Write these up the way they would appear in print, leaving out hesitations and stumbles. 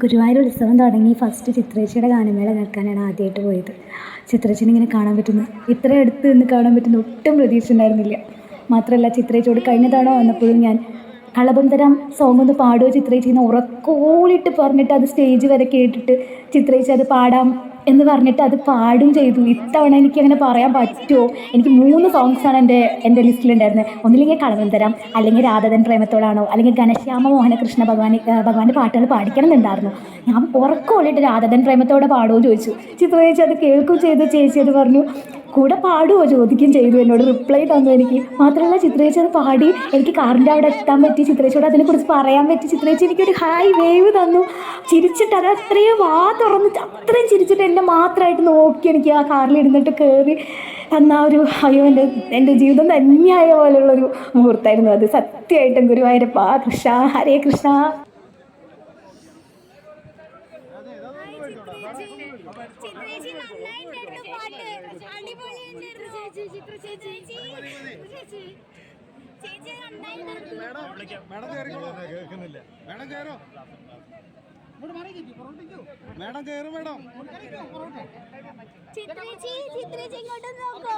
ഗുരുവായൂർ ഉത്സവം തുടങ്ങി ഫസ്റ്റ് ചിത്രേച്ചിയുടെ ഗാനമേള കേൾക്കാനാണ് ആദ്യമായിട്ട് പോയത്. ചിത്രേച്ചിനെ ഇങ്ങനെ കാണാൻ പറ്റുന്നു, ഇത്ര അടുത്ത് നിന്ന് കാണാൻ പറ്റുന്ന ഒട്ടും പ്രതീക്ഷ ഉണ്ടായിരുന്നില്ല. മാത്രമല്ല ചിത്രേച്ചിയോട് കഴിഞ്ഞ തവണ വന്നപ്പോഴും ഞാൻ കളഭം തരാം സോങ് ഒന്ന് പാടുമോ ചിത്രേച്ചിന്ന് ഉറക്കോളിട്ട് പറഞ്ഞിട്ട് അത് സ്റ്റേജ് വരെ കേട്ടിട്ട് ചിത്രേച്ചി അത് പാടാം എന്ന് പറഞ്ഞിട്ട് അത് പാടും ചെയ്തു. ഇത്തവണ എനിക്കങ്ങനെ പറയാൻ പറ്റുമോ? എനിക്ക് 3 സോങ്സാണ് എൻ്റെ ലിസ്റ്റിലുണ്ടായിരുന്നത്. ഒന്നില്ലെങ്കിൽ കളഭം തരാം, അല്ലെങ്കിൽ രാധതൻ പ്രേമത്തോടാണോ, അല്ലെങ്കിൽ ഘനശ്യാമ മോഹനകൃഷ്ണ ഭഗവാന്റെ പാട്ടുകൾ പാടിക്കണം എന്നുണ്ടായിരുന്നു. ഞാൻ ഉറക്കോളിട്ട് രാധതൻ പ്രേമത്തോടെ പാടുമോ ചോദിച്ചു. ചിത്രേച്ചി അത് കേൾക്കുകയും ചെയ്തു. ചേച്ചി അത് പറഞ്ഞു കൂടെ പാടുമോ ചോദിക്കുകയും ചെയ്തു. എന്നോട് റിപ്ലൈ തന്നു എനിക്ക്. മാത്രമല്ല ചിത്രേച്ചി അത് പാടി എനിക്ക് കാറിൻ്റെ അവിടെ എത്താൻ പറ്റി. ചിത്രേച്ചിയോട് അതിനെക്കുറിച്ച് പറയാൻ പറ്റി. ചിത്രേച്ചി എനിക്കൊരു ഹായ് വേവ് തന്നു. ചിരിച്ചിട്ട് അത് അത്രയും തുറന്ന് അത്രയും ചിരിച്ചിട്ട് എന്നെ മാത്രമായിട്ട് നോക്കി എനിക്ക് ആ കാറിൽ ഇരുന്നിട്ട് കയറി തന്ന ഒരു അയ്യോ എൻ്റെ ജീവിതം തന്നെയായ പോലെയുള്ളൊരു മുഹൂർത്തമായിരുന്നു അത്. സത്യമായിട്ടും ഗുരുവായൂരപ്പ കൃഷ്ണ ഹരേ കൃഷ്ണ. മേഡം കയറും. മേഡം ചിത്രേച്ചി ഇങ്ങോട്ട് നോക്കോ.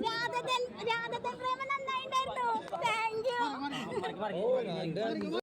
രാധതൻ പ്രേമ നന്നായിട്ടുണ്ടായിരുന്നു. Thank U.